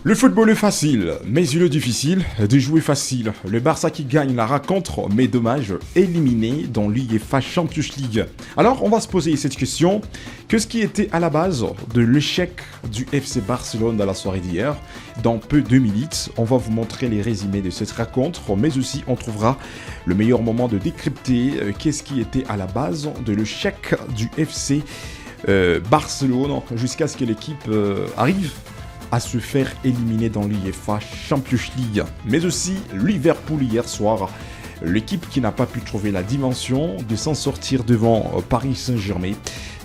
Le football est facile, mais il est difficile de jouer facile. Le Barça qui gagne la rencontre, mais dommage, éliminé dans l'UEFA Champions League. Alors, on va se poser cette question. Qu'est-ce qui était à la base de l'échec du FC Barcelone dans la soirée d'hier? Dans peu de minutes, on va vous montrer les résumés de cette rencontre, mais aussi on trouvera le meilleur moment de décrypter qu'est-ce qui était à la base de l'échec du FC Barcelone jusqu'à ce que l'équipe arrive à se faire éliminer dans l'UEFA Champions League. Mais aussi Liverpool hier soir, l'équipe qui n'a pas pu trouver la dimension de s'en sortir devant Paris Saint-Germain.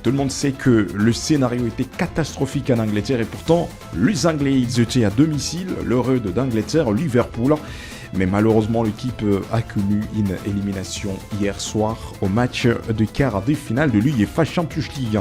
Tout le monde sait que le scénario était catastrophique en Angleterre et pourtant les Anglais ils étaient à domicile, l'heureux d'Angleterre, Liverpool. Mais malheureusement, l'équipe a connu une élimination hier soir au match de quart de finale de l'UEFA Champions League.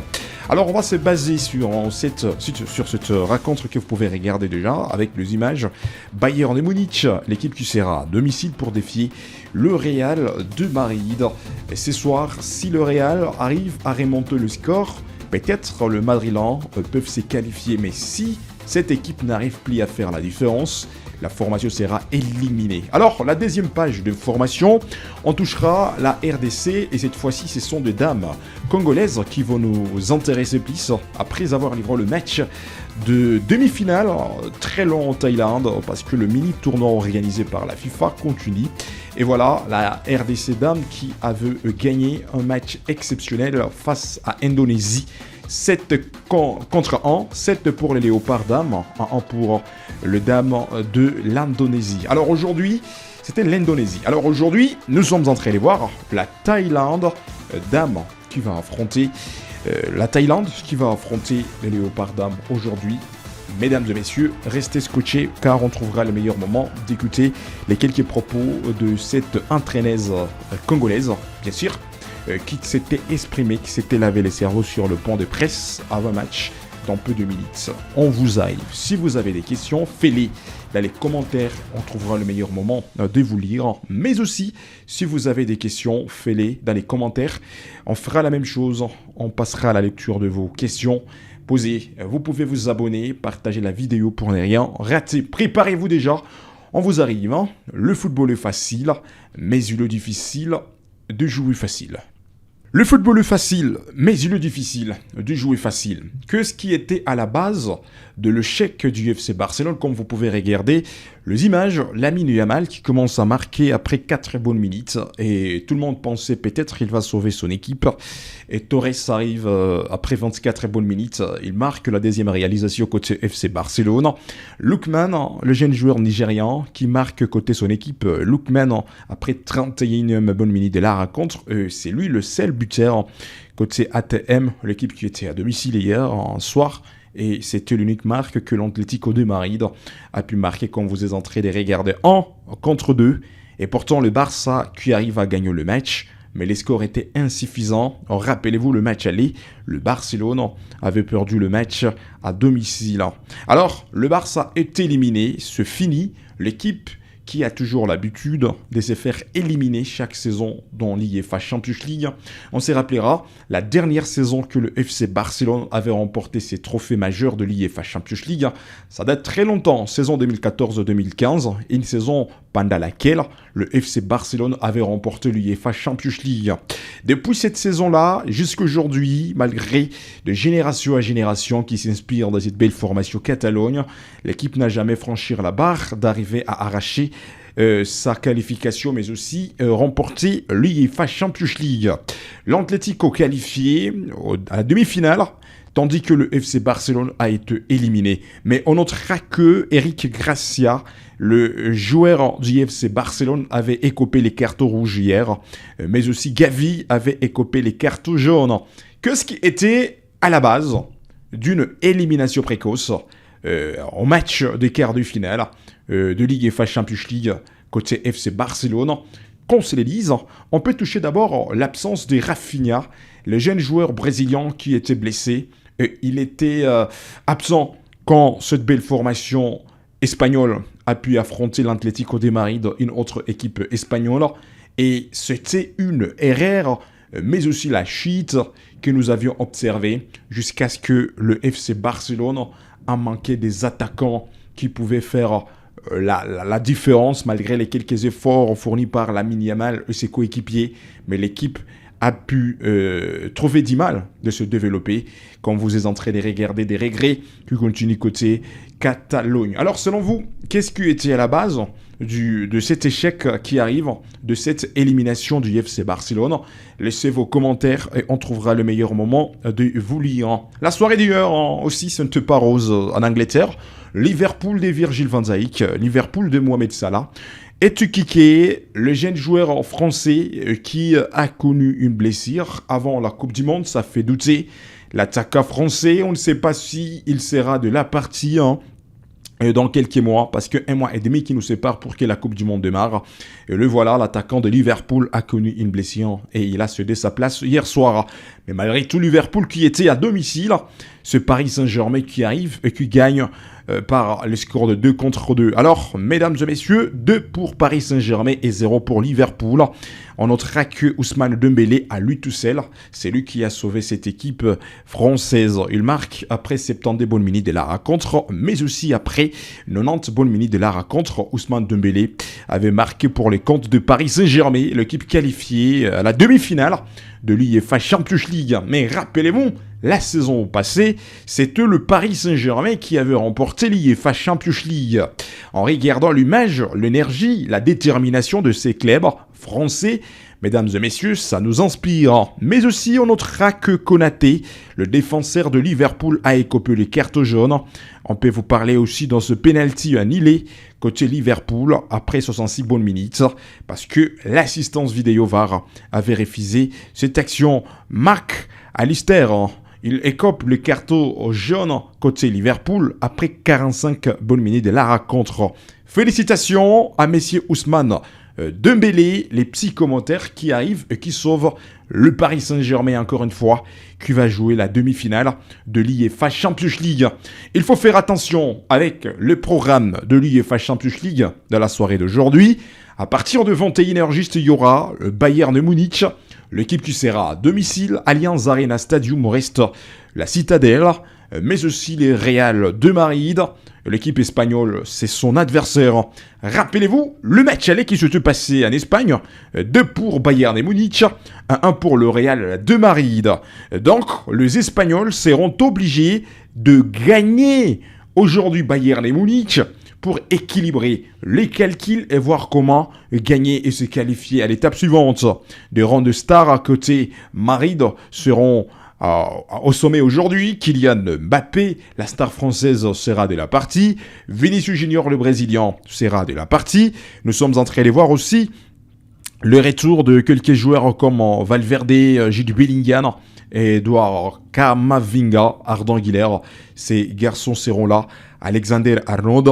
Alors, on va se baser sur cette rencontre que vous pouvez regarder déjà avec les images. Bayern de Munich, l'équipe qui sera à domicile pour défier le Real de Madrid. Et ce soir, si le Real arrive à remonter le score, peut-être le Madrilène peuvent se qualifier. Mais si cette équipe n'arrive plus à faire la différence, la formation sera éliminée. Alors, la deuxième page de formation, on touchera la RDC et cette fois-ci, ce sont des dames congolaises qui vont nous intéresser plus après avoir livré le match de demi-finale très long en Thaïlande parce que le mini-tournoi organisé par la FIFA continue. Et voilà, la RDC Dames qui avait gagné un match exceptionnel face à Indonésie. 7 contre 1, 7 pour les Léopards Dames, 1 pour le Dame de l'Indonésie. Alors aujourd'hui, c'était l'Indonésie. Alors aujourd'hui, nous sommes en train de voir la Thaïlande Dames qui va affronter les Léopards Dames aujourd'hui. Mesdames et messieurs, restez scotchés car on trouvera le meilleur moment d'écouter les quelques propos de cette entraîneuse congolaise, bien sûr, qui s'était exprimé, qui s'était lavé les cerveaux sur le pont de presse avant match dans peu de minutes. On vous arrive. Si vous avez des questions, faites-les dans les commentaires. On trouvera le meilleur moment de vous lire. Mais aussi, si vous avez des questions, faites-les dans les commentaires. On fera la même chose. On passera à la lecture de vos questions posées. Vous pouvez vous abonner, partager la vidéo pour ne rien rater. Préparez-vous déjà. On vous arrive. Le football est facile, mais il est difficile de jouer facile. Le football est facile, mais il est difficile de jouer facile. Qu'est-ce qui était à la base de l'échec du FC Barcelone? Comme vous pouvez regarder les images, Lamine Yamal qui commence à marquer après 4 bonnes minutes. Et tout le monde pensait peut-être qu'il va sauver son équipe. Et Torres arrive après 24 bonnes minutes. Il marque la deuxième réalisation côté FC Barcelone. Lookman, le jeune joueur nigérian qui marque côté son équipe. Lookman, après 31e bonne minute de la rencontre, c'est lui le seul buteur côté ATM, l'équipe qui était à domicile hier en soir. Et c'était l'unique marque que l'Atlético de Madrid a pu marquer comme vous êtes en train de regarder 1 contre 2. Et pourtant le Barça qui arrive à gagner le match, mais les scores étaient insuffisants. Rappelez-vous le match aller, le Barcelone avait perdu le match à domicile. Alors le Barça est éliminé, c'est fini, l'équipe qui a toujours l'habitude de se faire éliminer chaque saison dans l'UEFA Champions League. On se rappellera la dernière saison que le FC Barcelone avait remporté ses trophées majeurs de l'UEFA Champions League. Ça date très longtemps, saison 2014-2015, une saison pendant laquelle le FC Barcelone avait remporté l'UEFA Champions League. Depuis cette saison-là, jusqu'à aujourd'hui, malgré de génération à génération qui s'inspirent de cette belle formation Catalogne, l'équipe n'a jamais franchi la barre d'arriver à arracher sa qualification, mais aussi remporter l'UEFA Champions League. L'Atlético qualifié à la demi-finale, tandis que le FC Barcelone a été éliminé. Mais on notera que Eric Garcia, le joueur du FC Barcelone, avait écopé les cartons rouges hier, mais aussi Gavi avait écopé les cartons jaunes. Qu'est-ce qui était à la base d'une élimination précoce au match des quarts de finale de l'UEFA Champions League côté FC Barcelone? Qu'on se les dise, on peut toucher d'abord l'absence de Rafinha, le jeune joueur brésilien qui était blessé. Il était absent quand cette belle formation espagnole a pu affronter l'Atlético de Madrid, une autre équipe espagnole. Et c'était une erreur, mais aussi la chute que nous avions observée jusqu'à ce que le FC Barcelone a manqué des attaquants qui pouvait faire la différence malgré les quelques efforts fournis par Lamine Yamal et ses coéquipiers. Mais l'équipe a pu trouver du mal de se développer quand vous êtes en train de regarder des regrets qui continuent côté Catalogne. Alors selon vous, qu'est-ce qui était à la base de cet échec qui arrive, de cette élimination du FC Barcelone? Laissez vos commentaires et on trouvera le meilleur moment de vous lire. La soirée d'hier aussi, ce n'était pas rose en Angleterre. Liverpool de Virgil van Dijk, Liverpool de Mohamed Salah. Et Kike, le jeune joueur français qui a connu une blessure avant la Coupe du Monde, ça fait douter. L'attaquant français, on ne sait pas s'il sera de la partie dans quelques mois, parce qu'un mois et demi qui nous sépare pour que la Coupe du Monde démarre. Et le voilà, l'attaquant de Liverpool a connu une blessure et il a cédé sa place hier soir. Mais malgré tout, Liverpool qui était à domicile, ce Paris Saint-Germain qui arrive et qui gagne par le score de 2-2. Alors, mesdames et messieurs, 2 pour Paris Saint-Germain et 0 pour Liverpool. On notera que Ousmane Dembélé à lui tout seul. C'est lui qui a sauvé cette équipe française. Il marque après 70 bonnes minutes de la rencontre, mais aussi après 90 bonnes minutes de la rencontre. Ousmane Dembélé avait marqué pour les comptes de Paris Saint-Germain, l'équipe qualifiée à la demi-finale de l'UEFA Champions League. Mais rappelez-vous, la saison passée, c'était le Paris Saint-Germain qui avait remporté l'UEFA Champions League. En regardant l'image, l'énergie, la détermination de ces clubs français, mesdames et messieurs, ça nous inspire. Mais aussi, on notera que Konaté, le défenseur de Liverpool, a écopé les cartes jaunes. On peut vous parler aussi dans ce penalty annulé côté Liverpool après 66 bonnes minutes parce que l'assistance vidéo VAR avait refusé cette action. Marc Alister, il écope le carton jaune côté Liverpool après 45 bonnes minutes de la rencontre. Félicitations à messieurs Ousmane Dembélé, les petits commentaires qui arrivent et qui sauvent le Paris Saint-Germain encore une fois, qui va jouer la demi-finale de l'UEFA Champions League. Il faut faire attention avec le programme de l'UEFA Champions League de la soirée d'aujourd'hui. À partir de 21h juste, il y aura le Bayern de Munich, l'équipe qui sera à domicile, Allianz Arena Stadium reste la Citadelle, mais aussi les Real de Madrid. L'équipe espagnole, c'est son adversaire. Rappelez-vous, le match aller qui s'était passé en Espagne, 2 pour Bayern et Munich, 1 pour le Real de Madrid. Donc, les Espagnols seront obligés de gagner aujourd'hui Bayern et Munich pour équilibrer les calculs et voir comment gagner et se qualifier à l'étape suivante. Des rangs de stars à côté Madrid seront au sommet aujourd'hui. Kylian Mbappé, la star française, sera de la partie. Vinicius Junior, le Brésilien, sera de la partie. Nous sommes en train de voir aussi le retour de quelques joueurs comme Valverde, Jude Bellingham et Edouard Camavinga, Ardan Güler. Ces garçons seront là. Alexander Arnold.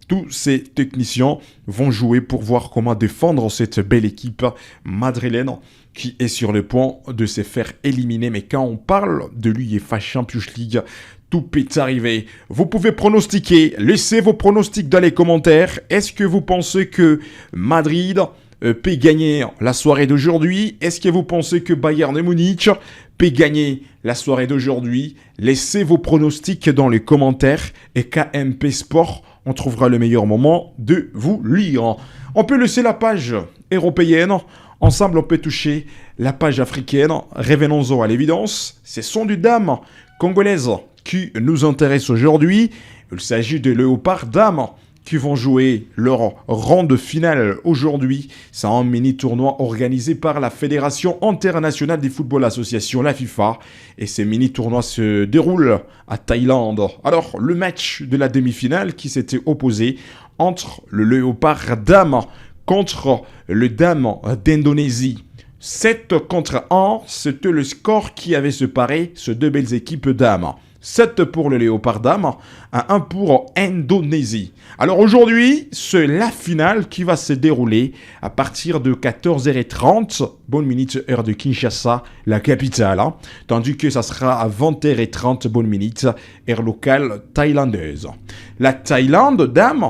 Tous ces techniciens vont jouer pour voir comment défendre cette belle équipe madrilène qui est sur le point de se faire éliminer. Mais quand on parle de l'UEFA Champions League, tout peut arriver. Vous pouvez pronostiquer, laissez vos pronostics dans les commentaires. Est-ce que vous pensez que Madrid peut gagner la soirée d'aujourd'hui? Est-ce que vous pensez que Bayern de Munich peut gagner la soirée d'aujourd'hui? Laissez vos pronostics dans les commentaires et KMP Sport, on trouvera le meilleur moment de vous lire. On peut laisser la page européenne. Ensemble, on peut toucher la page africaine. Revenons-en à l'évidence. Ce sont des dames congolaises qui nous intéressent aujourd'hui. Il s'agit de Léopard Dames qui vont jouer leur rang de finale aujourd'hui. C'est un mini-tournoi organisé par la Fédération internationale du football association, la FIFA. Et ces mini-tournois se déroulent à Thaïlande. Alors, le match de la demi-finale qui s'était opposé entre le Léopard Dames contre le Dames d'Indonésie. 7 contre 1, c'était le score qui avait séparé ces deux belles équipes dames. 7 pour le Léopard Dames, 1 pour Indonésie. Alors aujourd'hui, c'est la finale qui va se dérouler à partir de 14h30, bonne minute heure de Kinshasa, la capitale. Tandis que ça sera à 20h30, bonne minute heure locale thaïlandaise. La Thaïlande, dames,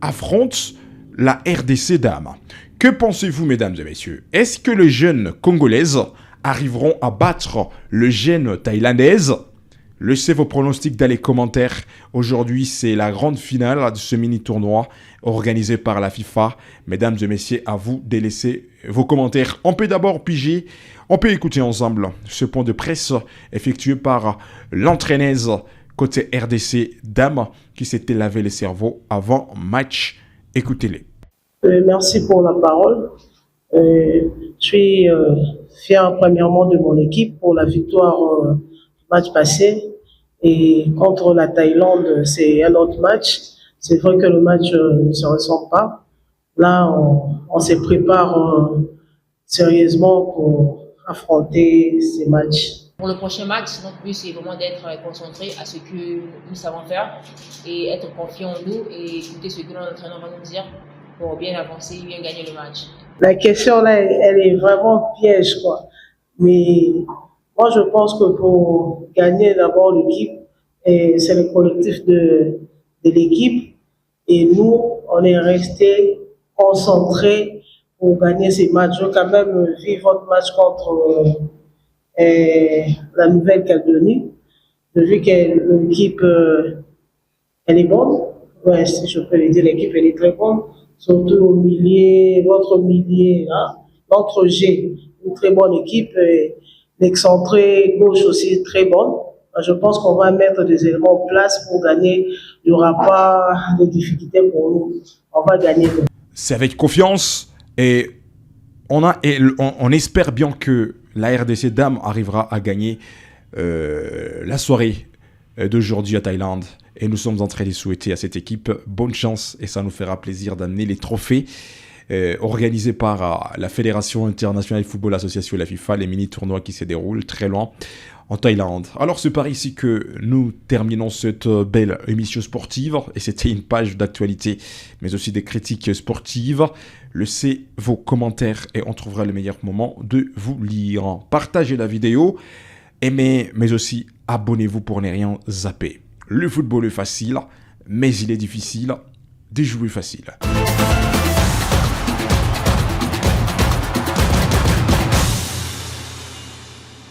affronte la RDC Dames. Que pensez-vous, mesdames et messieurs? Est-ce que les jeunes congolaises arriveront à battre les jeunes thaïlandaises? Laissez vos pronostics dans les commentaires. Aujourd'hui, c'est la grande finale de ce mini-tournoi organisé par la FIFA. Mesdames et messieurs, à vous de laisser vos commentaires. On peut d'abord piger, on peut écouter ensemble ce point de presse effectué par l'entraîneuse côté RDC Dame qui s'était lavé les cerveaux avant match. Écoutez-les. Merci pour la parole. Je suis fier premièrement de mon équipe pour la victoire du match passé. Et contre la Thaïlande, c'est un autre match. C'est vrai que le match ne se ressemble pas. Là, on se prépare sérieusement pour affronter ces matchs. Pour le prochain match, notre but, c'est vraiment d'être concentré à ce que nous savons faire et être confiant en nous et écouter ce que notre entraîneur va nous dire pour bien avancer et bien gagner le match. La question là, elle est vraiment piège, quoi. Mais moi, je pense que pour gagner d'abord l'équipe, c'est le collectif de l'équipe. Et nous, on est resté concentrés pour gagner ces matchs. Je veux quand même vivre votre match contre la Nouvelle-Calédonie. Vu que l'équipe, elle est bonne. Ouais, si je peux le dire, l'équipe, elle est très bonne. Surtout au milieu, votre milieu, hein, notre G, une très bonne équipe. L'excentré gauche aussi très bonne. Je pense qu'on va mettre des éléments en place pour gagner. Il n'y aura pas de difficultés pour nous. On va gagner. C'est avec confiance et on espère bien que la RDC Dame arrivera à gagner la soirée d'aujourd'hui à Thaïlande. Et nous sommes en train de souhaiter à cette équipe bonne chance et ça nous fera plaisir d'amener les trophées organisés par la Fédération internationale de football association et la FIFA, les mini-tournois qui se déroulent très loin en Thaïlande. Alors c'est par ici que nous terminons cette belle émission sportive et c'était une page d'actualité mais aussi des critiques sportives. Laissez vos commentaires et on trouvera le meilleur moment de vous lire. Partagez la vidéo, aimez mais aussi abonnez-vous pour ne rien zapper. Le football est facile, mais il est difficile de jouer facile.